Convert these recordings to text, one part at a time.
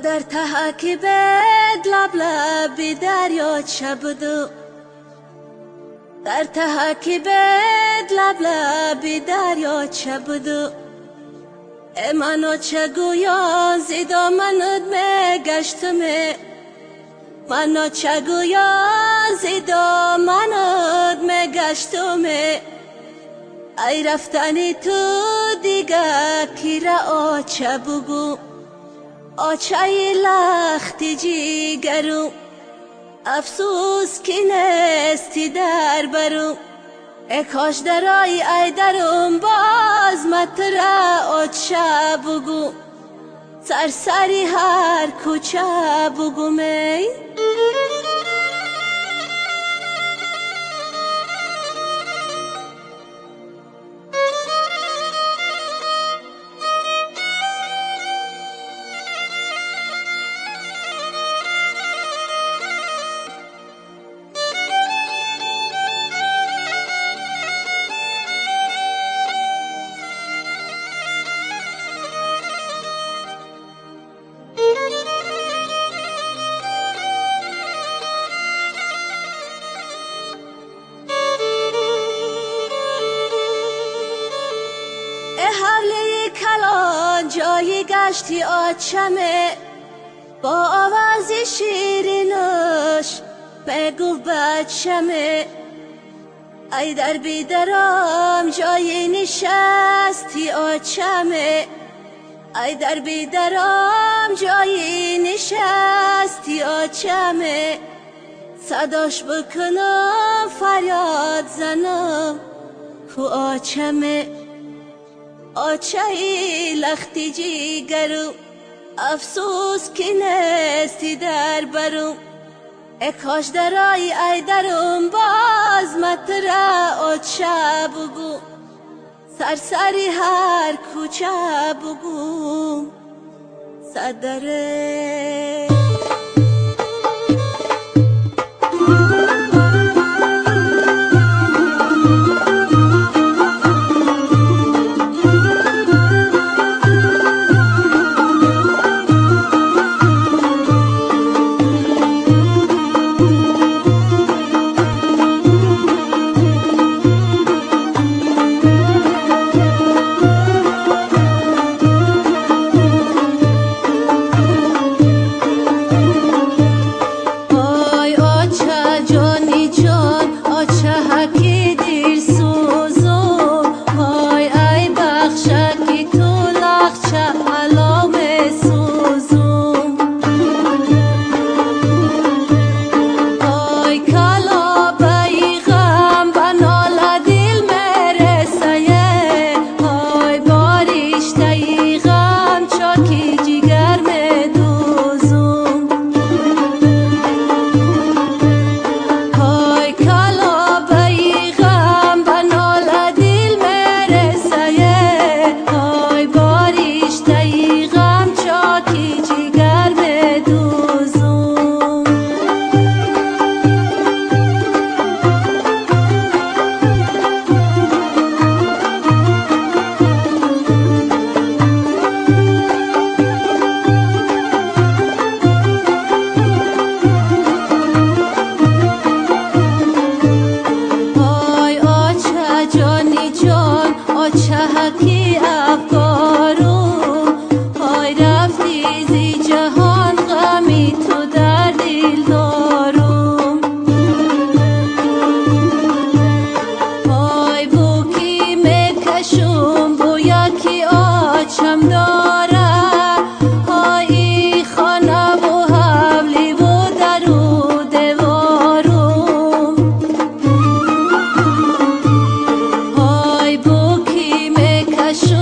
در تحکیبت لب لبی دریا چه بودو در تحکیبت لب لبی دریا چه بودو منو چه گویان زیدا منود مگشتمه منو چه گویان زیدا منود مگشتمه ای رفتنی تو دیگه کی را آچه بگو آچه لختی جیگرو افسوس کی نستی در برو ای کاش درای ای درم باز متره آچه بگو سرسری هر کوچه بگو می حوله کلان جایی گشتی آچمه با آوازی شیرینش بگو بچمه ای در بیدرام جایی نشستی آچمه ای در بیدرام جایی نشستی آچمه صداش بکنم فریاد زنم کو آچمه آچه لختی جیگرو افسوس کی نستی در برو ای کاش درای ای درم باز متره آچه بگو سرسری هر کوچه بگو صدره شو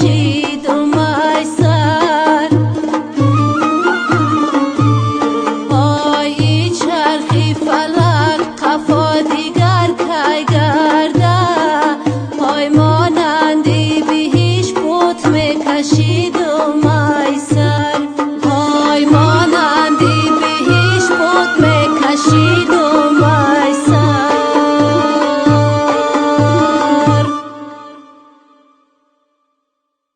باشی